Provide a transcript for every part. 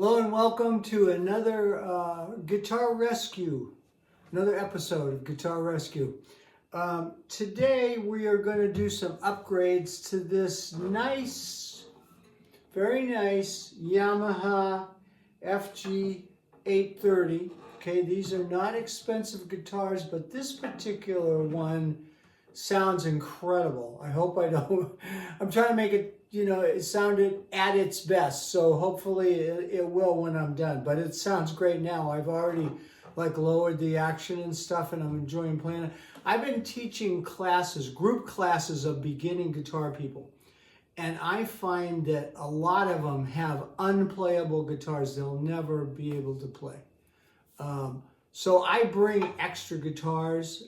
Hello and welcome to another Guitar Rescue, another episode of Guitar Rescue. Today we are going to do some upgrades to this nice, very nice Yamaha FG830. Okay, these are not expensive guitars, but this particular one sounds incredible. I hope I don't, I'm trying to make it, it sounded at its best. So hopefully it will when I'm done, but it sounds great now. I've already lowered the action and stuff and I'm enjoying playing it. I've been teaching classes, group classes of beginning guitar people. And I find that a lot of them have unplayable guitars they'll never be able to play. So I bring extra guitars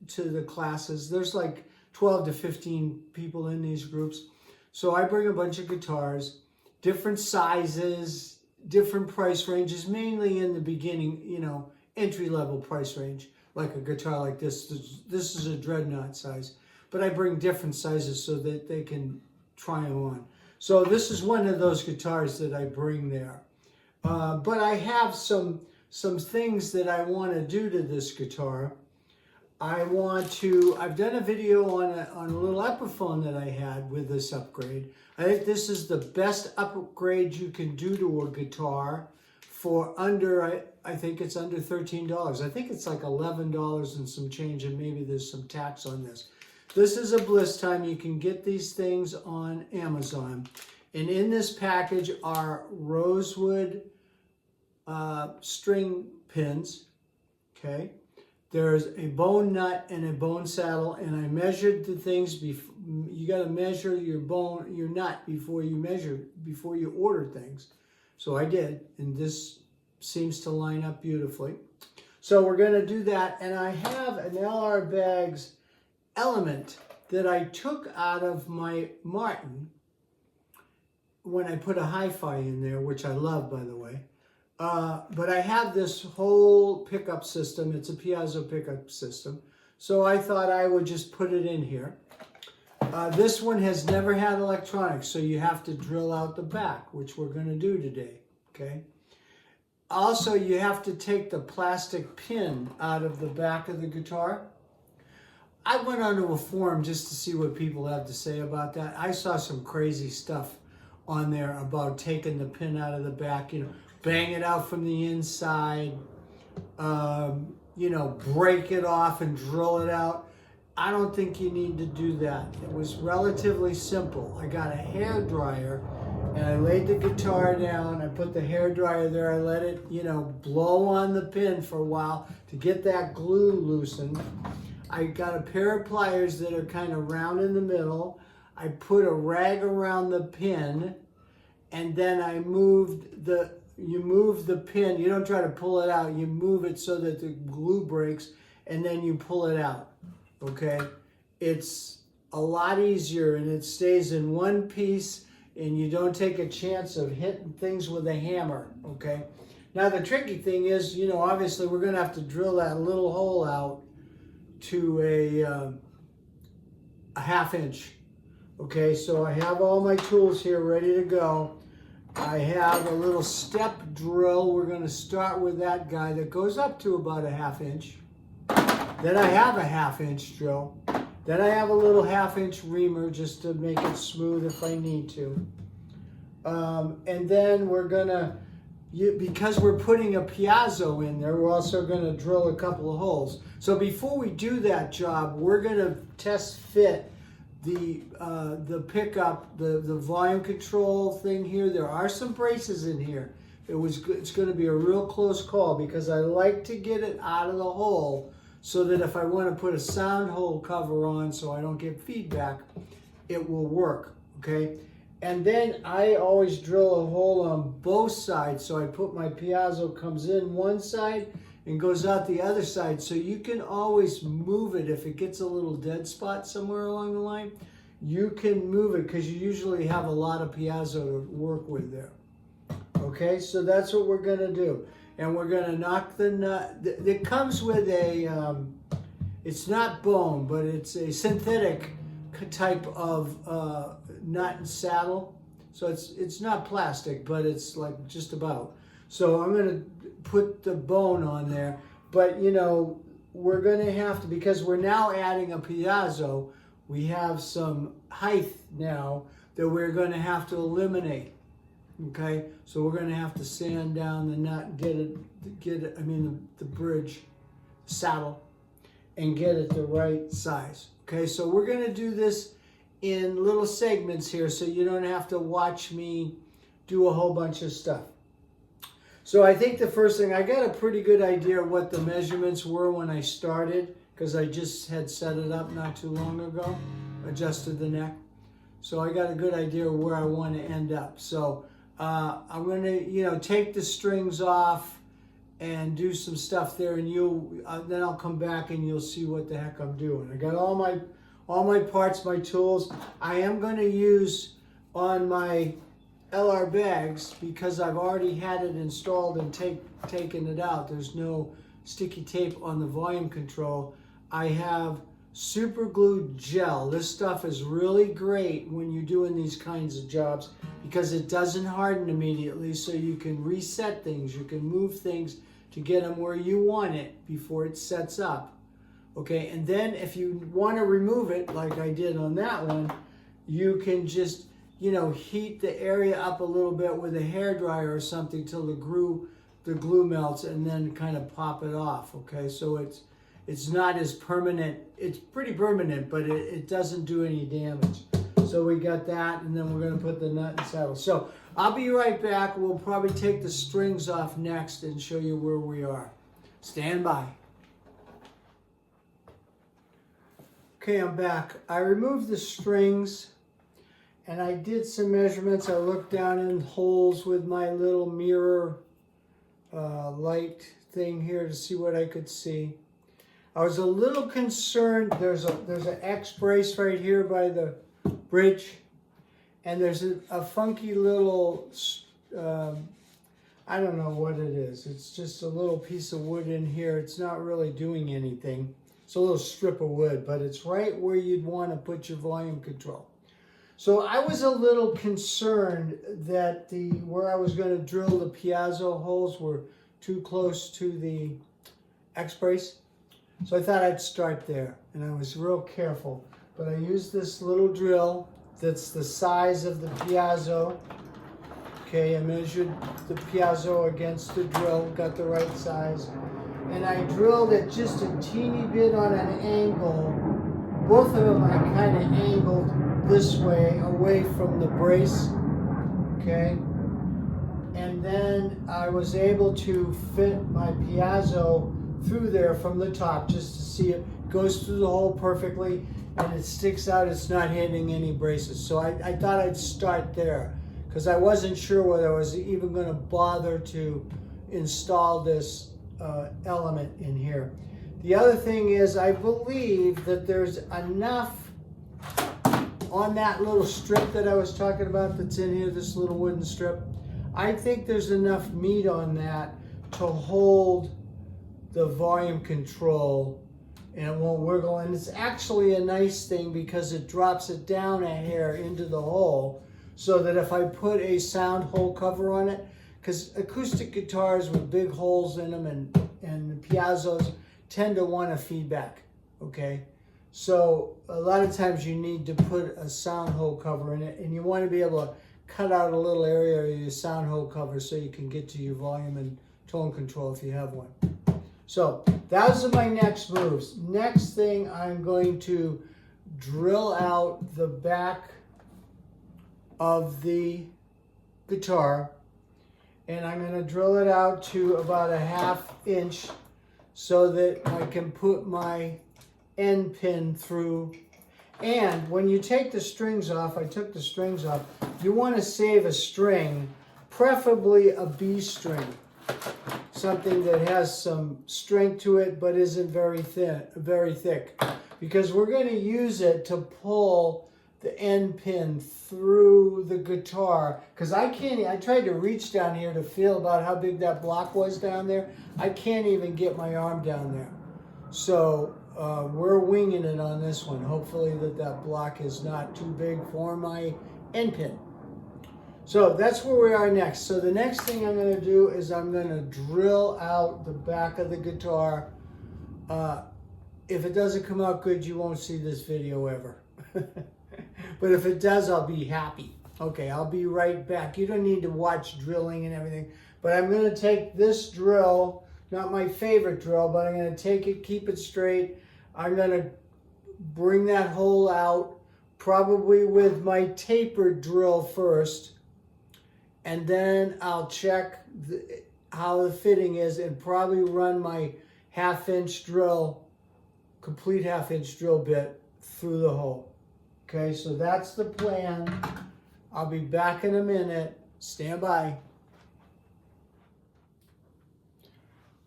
to the classes. There's like 12 to 15 people in these groups. So I bring a bunch of guitars, different sizes, different price ranges, mainly in the beginning, entry-level price range, like a guitar like this. This is a dreadnought size, but I bring different sizes so that they can try them on. So this is one of those guitars that I bring there. But I have some things that I want to do to this guitar. I've done a video on a little Epiphone that I had with this upgrade. I think this is the best upgrade you can do to a guitar for under, I think it's under $13. I think it's like $11 and some change, and maybe there's some tax on this. This is a bliss time. You can get these things on Amazon. And in this package are rosewood string pins, okay? There's a bone nut and a bone saddle, and I measured the things. You got to measure your nut before you order things. So I did, and this seems to line up beautifully. So we're going to do that, and I have an LR Baggs element that I took out of my Martin when I put a hi-fi in there, which I love, by the way. But I have this whole pickup system. It's a piezo pickup system. So I thought I would just put it in here. This one has never had electronics, so you have to drill out the back, which we're going to do today, okay? Also, you have to take the plastic pin out of the back of the guitar. I went onto a forum just to see what people have to say about that. I saw some crazy stuff on there about taking the pin out of the back, bang it out from the inside, break it off and drill it out. I don't think you need to do that. It was relatively simple. I got a hair dryer and I laid the guitar down. I put the hair dryer there. I let it, blow on the pin for a while to get that glue loosened. I got a pair of pliers that are kind of round in the middle. I put a rag around the pin, and then I you move the pin. You don't try to pull it out. You move it so that the glue breaks, and then you pull it out, okay? It's a lot easier, and it stays in one piece, and you don't take a chance of hitting things with a hammer, okay? Now, the tricky thing is, obviously we're going to have to drill that little hole out to a 1/2 inch, okay? So I have all my tools here ready to go. I have a little step drill. We're going to start with that guy that goes up to about a 1/2 inch. Then I have a 1/2 inch drill. Then I have a little 1/2 inch reamer just to make it smooth if I need to. And then we're going to, because we're putting a piezo in there, we're also going to drill a couple of holes. So before we do that job, we're going to test fit the pickup, the volume control thing here. There are some braces in here. It's going to be a real close call because I like to get it out of the hole so that if I want to put a sound hole cover on so I don't get feedback, it will work, okay? And then I always drill a hole on both sides. So I put my piezo comes in one side and goes out the other side. So you can always move it if it gets a little dead spot somewhere along the line. You can move it because you usually have a lot of piezo to work with there. Okay, so that's what we're going to do. And we're going to knock the nut. It comes with a, it's not bone, but it's a synthetic type of nut and saddle. So it's not plastic, but it's like just about. So I'm going to put the bone on there. But, you know, we're going to have to, because we're now adding a piezo, we have some height now that we're going to have to eliminate. Okay, so we're going to have to sand down the nut, the bridge, saddle, and get it the right size. Okay, so we're going to do this in little segments here, so you don't have to watch me do a whole bunch of stuff. So I think the first thing, I got a pretty good idea of what the measurements were when I started, because I just had set it up not too long ago, adjusted the neck. So I got a good idea of where I want to end up. So I'm going to, you know, take the strings off and do some stuff there, and then I'll come back and you'll see what the heck I'm doing. I got all my parts, my tools. I am going to use on my LR bags, because I've already had it installed and taken it out. There's no sticky tape on the volume control. I have super glue gel. This stuff is really great when you're doing these kinds of jobs, because it doesn't harden immediately, so you can reset things, you can move things to get them where you want it before it sets up. Okay, and then if you want to remove it, like I did on that one, you can just, you know, heat the area up a little bit with a hairdryer or something till the glue melts, and then kind of pop it off. Okay, so it's not as permanent. It's pretty permanent, but it doesn't do any damage. So we got that, and then we're going to put the nut and saddle. So I'll be right back. We'll probably take the strings off next and show you where we are. Stand by. Okay, I'm back. I removed the strings, and I did some measurements. I looked down in holes with my little mirror light thing here to see what I could see. I was a little concerned. There's an X brace right here by the bridge, and there's a funky little, I don't know what it is. It's just a little piece of wood in here. It's not really doing anything. It's a little strip of wood, but it's right where you'd want to put your volume control. So I was a little concerned that where I was going to drill the piezo holes were too close to the X brace. So I thought I'd start there, and I was real careful. But I used this little drill that's the size of the piezo. Okay, I measured the piezo against the drill, got the right size. And I drilled it just a teeny bit on an angle. Both of them I kind of angled this way, away from the brace. Okay. And then I was able to fit my piezo through there from the top, just to see it goes through the hole perfectly, and it sticks out. It's not hitting any braces. So I thought I'd start there, because I wasn't sure whether I was even going to bother to install this element in here. The other thing is, I believe that there's enough on that little strip that I was talking about that's in here, this little wooden strip. I think there's enough meat on that to hold the volume control, and it won't wiggle. And it's actually a nice thing because it drops it down a hair into the hole, so that if I put a sound hole cover on it, because acoustic guitars with big holes in them and piezos tend to want a feedback, okay? So a lot of times you need to put a sound hole cover in it, and you want to be able to cut out a little area of your sound hole cover so you can get to your volume and tone control if you have one. So those are my next moves. Next thing, I'm going to drill out the back of the guitar, and I'm going to drill it out to about a 1/2 inch so that I can put my end pin through. And when you take the strings off, I took the strings off, you want to save a string, preferably a B string, something that has some strength to it but isn't very thick, because we're going to use it to pull the end pin through the guitar. Because I tried to reach down here to feel about how big that block was down there. I can't even get my arm down there. So we're winging it on this one. Hopefully that block is not too big for my end pin. So that's where we are next. So the next thing I'm going to do is I'm going to drill out the back of the guitar. If it doesn't come out good, you won't see this video ever. But if it does, I'll be happy. Okay, I'll be right back. You don't need to watch drilling and everything. But I'm going to take this drill, not my favorite drill, but I'm going to take it, keep it straight. I'm going to bring that hole out, probably with my tapered drill first. And then I'll check how the fitting is and probably run my half-inch drill, complete half-inch drill bit through the hole. Okay, so that's the plan. I'll be back in a minute. Stand by.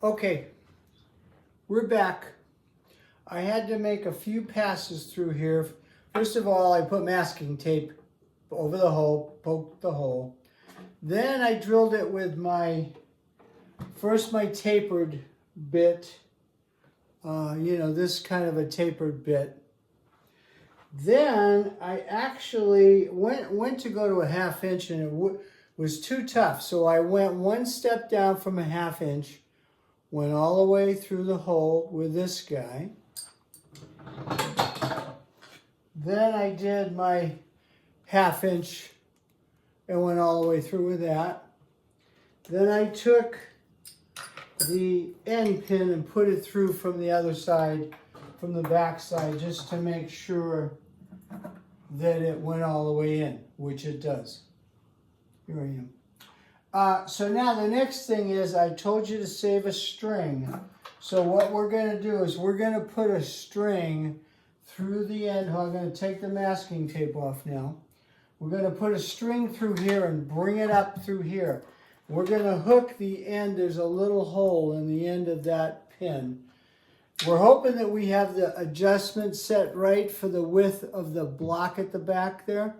Okay, we're back. I had to make a few passes through here. First of all, I put masking tape over the hole, poked the hole. Then I drilled it with my tapered bit, this kind of a tapered bit. Then I actually went to go to a half-inch, and it was too tough. So I went one step down from a half-inch, went all the way through the hole with this guy. Then I did my half-inch and went all the way through with that. Then I took the end pin and put it through from the other side, from the back side, just to make sure that it went all the way in, which it does. Here I am. So now the next thing is, I told you to save a string. So what we're going to do is we're going to put a string through the end. I'm going to take the masking tape off now. We're going to put a string through here and bring it up through here. We're going to hook the end. There's a little hole in the end of that pin. We're hoping that we have the adjustment set right for the width of the block at the back there.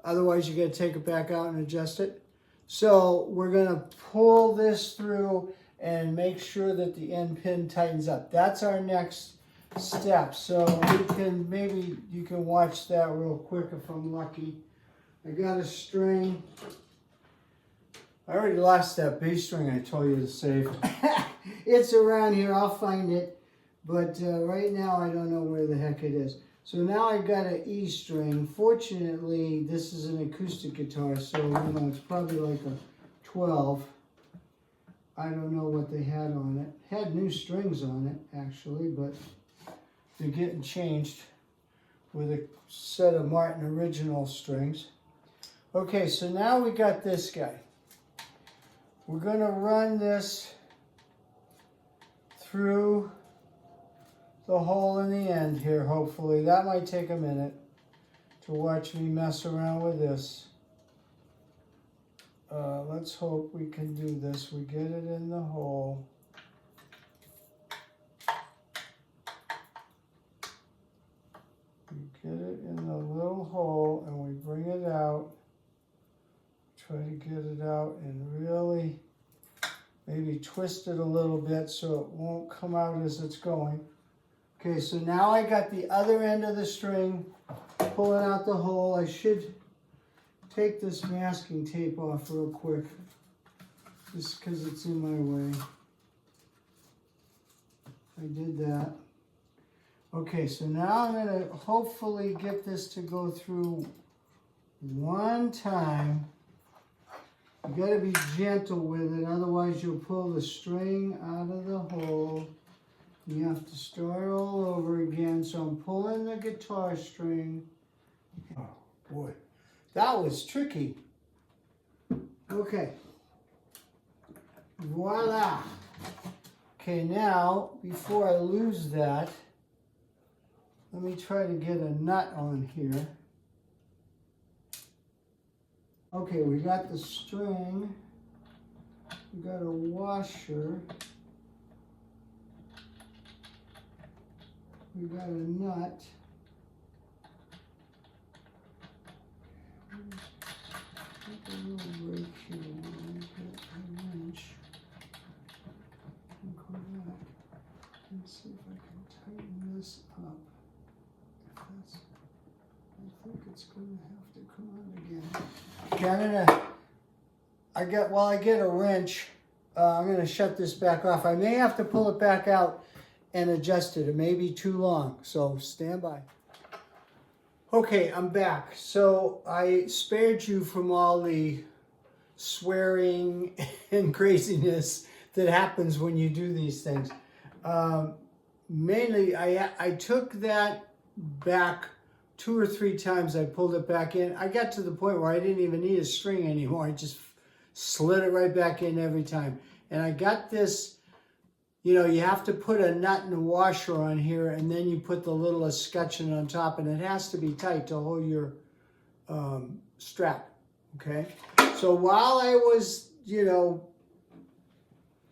Otherwise, you got to take it back out and adjust it. So we're going to pull this through and make sure that the end pin tightens up. That's our next step. So maybe you can watch that real quick if I'm lucky. I got a string. I already lost that bass string I told you to save. It's around here. I'll find it. But right now I don't know where the heck it is. So now I've got an E string. Fortunately, this is an acoustic guitar, so it's probably like a 12. I don't know what they had on it. Had new strings on it, actually, but they're getting changed with a set of Martin original strings. Okay, so now we got this guy. We're going to run this through the hole in the end here, hopefully. That might take a minute to watch me mess around with this. Let's hope we can do this. We get it in the hole. We get it in the little hole and we bring it out. Try to get it out and really maybe twist it a little bit so it won't come out as it's going. Okay, so now I got the other end of the string pulling out the hole. I should take this masking tape off real quick just because it's in my way. I did that. Okay, so now I'm going to hopefully get this to go through one time. You got to be gentle with it, otherwise you'll pull the string out of the hole. You have to start all over again. So I'm pulling the guitar string. Oh boy, that was tricky. Okay, voila. Okay, now before I lose that, let me try to get a nut on here. Okay, we got the string, we got a washer, we got a nut. Take a little break here, get a wrench, and go back and see if I can tighten this up. I think it's going to have to come out again. Okay, while I get a wrench, I'm gonna shut this back off. I may have to pull it back out and adjust it. It may be too long, so stand by. Okay, I'm back. So I spared you from all the swearing and craziness that happens when you do these things. Mainly, I took that back 2 or 3 times. I pulled it back in. I got to the point where I didn't even need a string anymore. I just slid it right back in every time. And I got this, you know, you have to put a nut and a washer on here, and then you put the little escutcheon on top, and it has to be tight to hold your strap, okay? So while I was, you know,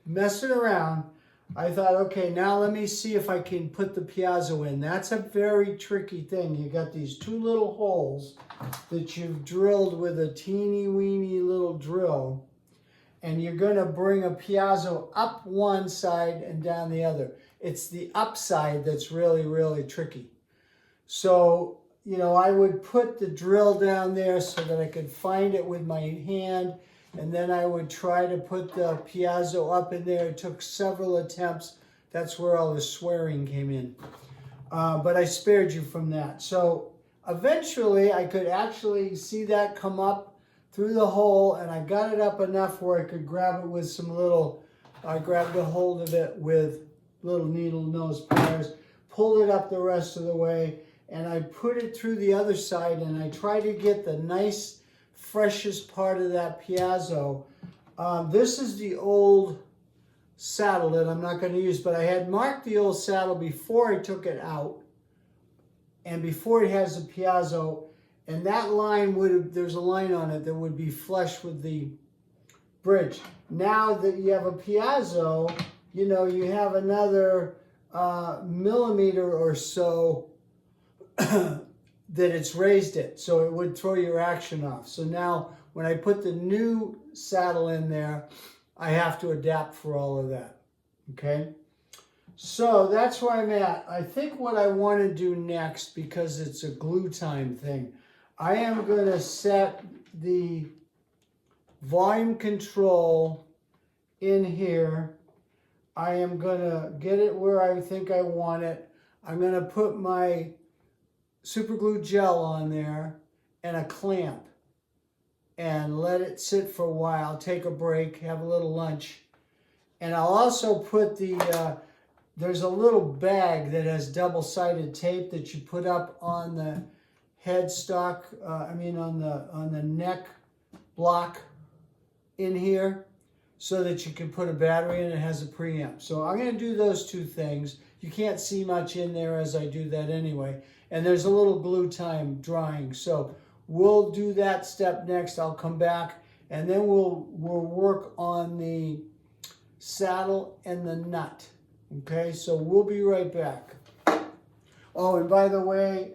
messing around, I thought, okay, now let me see if I can put the piezo in. That's a very tricky thing. You got these 2 little holes that you've drilled with a teeny weeny little drill, and you're gonna bring a piezo up one side and down the other. It's the upside that's really, really tricky. So, you know, I would put the drill down there so that I could find it with my hand, and then I would try to put the piezo up in there. It took several attempts. That's where all the swearing came in. But I spared you from that. So eventually I could actually see that come up through the hole, and I got it up enough where I could grab it with some little, I grabbed a hold of it with little needle nose pliers, pulled it up the rest of the way, and I put it through the other side, and I tried to get the nice, freshest part of that piezo. This is the old saddle that I'm not going to use, but I had marked the old saddle before I took it out, and before it has the piezo. And that line there's a line on it that would be flush with the bridge. Now that you have a piezo, you know, you have another millimeter or so that it's raised it. So it would throw your action off. So now when I put the new saddle in there, I have to adapt for all of that. Okay? So that's where I'm at. I think what I want to do next, because it's a glue time thing, I am going to set the volume control in here. I am going to get it where I think I want it. I'm going to put my super glue gel on there and a clamp and let it sit for a while, take a break, have a little lunch. And I'll also put there's a little bag that has double-sided tape that you put up on the headstock, on the neck block in here, so that you can put a battery in. It has a preamp. So I'm going to do those 2 things. You can't see much in there as I do that anyway. And there's a little glue time drying. So we'll do that step next. I'll come back, and then we'll work on the saddle and the nut. Okay, so we'll be right back. Oh, and by the way,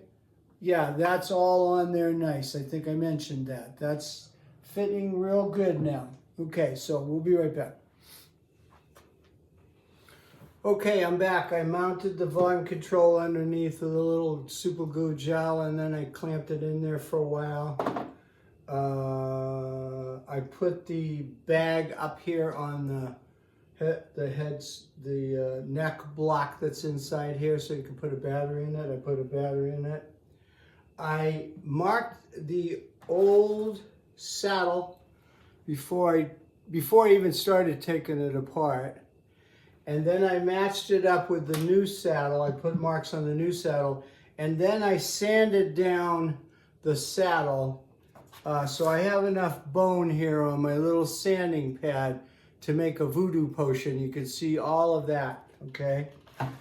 yeah, that's all on there nice. I think I mentioned that. That's fitting real good now. Okay, so we'll be right back. Okay, I'm back. I mounted the volume control underneath with a little super glue gel, and then I clamped it in there for a while. I put the bag up here on the neck block that's inside here, so you can put a battery in it. I put a battery in it. I marked the old saddle before I even started taking it apart, and then I matched it up with the new saddle. I put marks on the new saddle, and then I sanded down the saddle, so I have enough bone here on my little sanding pad to make a voodoo potion. You can see all of that, okay?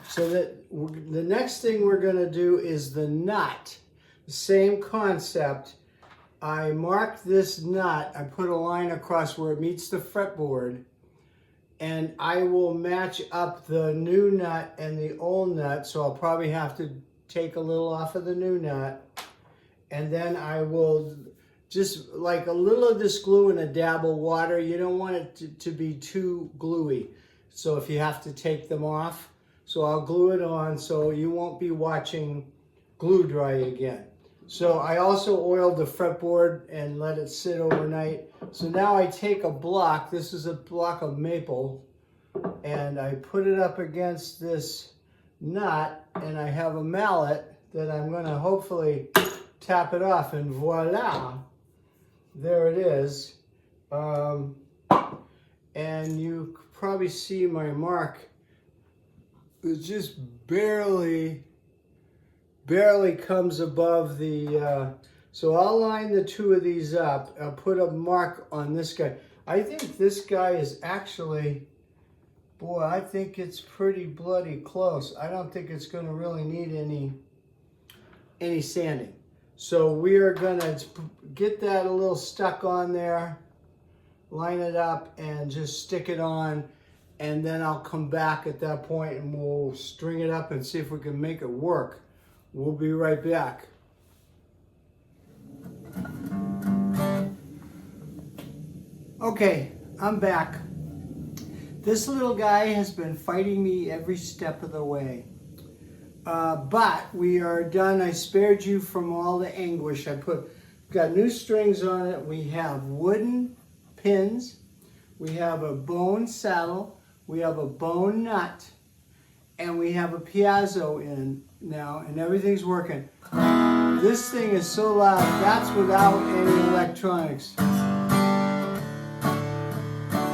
So that the next thing we're gonna do is the nut. Same concept. I marked this nut. I put a line across where it meets the fretboard, and I will match up the new nut and the old nut. So I'll probably have to take a little off of the new nut, and then I will just like a little of this glue and a dab of water. You don't want it to be too gluey. So if you have to take them off, so I'll glue it on so you won't be watching glue dry again. So I also oiled the fretboard and let it sit overnight. So now I take a block, this is a block of maple, and I put it up against this nut, and I have a mallet that I'm going to hopefully tap it off, and voila, there it is. And you probably see my mark. It's just barely comes above the, so I'll line the two of these up. I'll put a mark on this guy. I think this guy is actually, boy, I think it's pretty bloody close. I don't think it's going to really need any sanding. So we are going to get that a little stuck on there, line it up, and just stick it on. And then I'll come back at that point and we'll string it up and see if we can make it work. We'll be right back. Okay, I'm back. This little guy has been fighting me every step of the way. But we are done. I spared you from all the anguish. Got new strings on it. We have wooden pins. We have a bone saddle. We have a bone nut. And we have a piezo in now, and everything's working. This thing is so loud. That's without any electronics.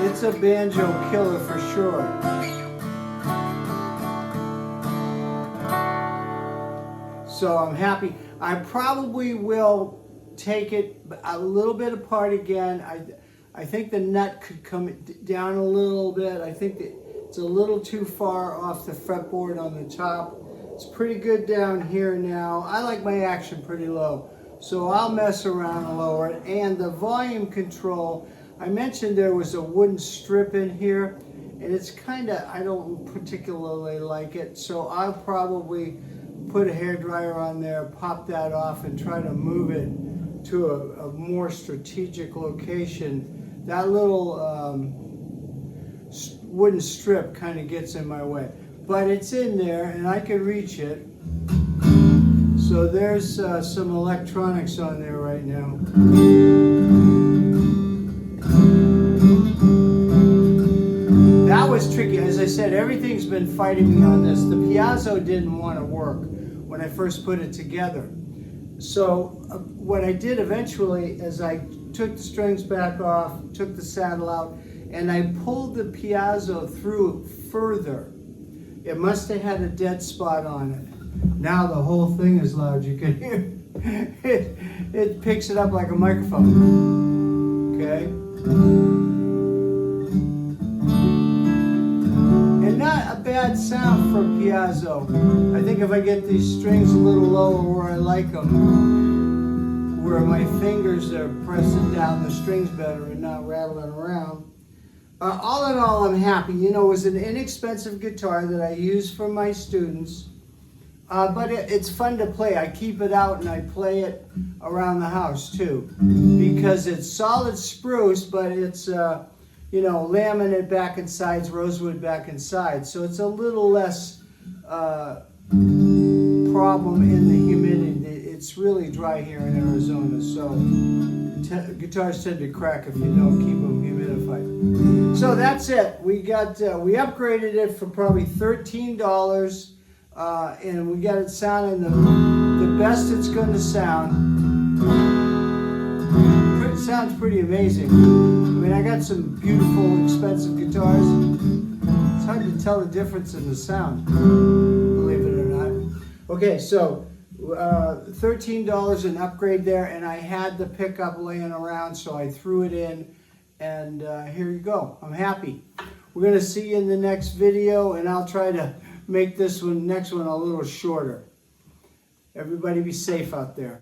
It's a banjo killer for sure. So I'm happy. I probably will take it a little bit apart again. I think the nut could come down a little bit. I think that it's a little too far off the fretboard on the top. It's pretty good down here now. I like my action pretty low, so I'll mess around and lower it. And the volume control, I mentioned there was a wooden strip in here, and it's kind of, I don't particularly like it, so I'll probably put a hairdryer on there, pop that off, and try to move it to a more strategic location. That little wooden strip kind of gets in my way, but it's in there and I can reach it. So there's some electronics on there right now. That was tricky. As I said, everything's been fighting me on this. The piezo didn't want to work when I first put it together. So what I did eventually is I took the strings back off, took the saddle out, and I pulled the piezo through further. It must have had a dead spot on it. Now the whole thing is loud. You can hear it picks it up like a microphone. Okay? And not a bad sound for a piezo. I think if I get these strings a little lower where I like them, where my fingers are pressing down the strings better and not rattling around. All in all, I'm happy. You know, it was an inexpensive guitar that I use for my students, but it's fun to play. I keep it out and I play it around the house too, because it's solid spruce, but it's, you know, laminate back and sides, rosewood back and sides. So it's a little less problem in the humidity. It's really dry here in Arizona, so guitars tend to crack if you don't keep them humidified. So that's it. We upgraded it for probably $13, and we got it sounding the best it's going to sound. It sounds pretty amazing. I mean, I got some beautiful, expensive guitars. It's hard to tell the difference in the sound, believe it or not. Okay, so $13 an upgrade there, and I had the pickup laying around, so I threw it in, and here you go. I'm happy. We're going to see you in the next video, and I'll try to make this next one a little shorter. Everybody be safe out there.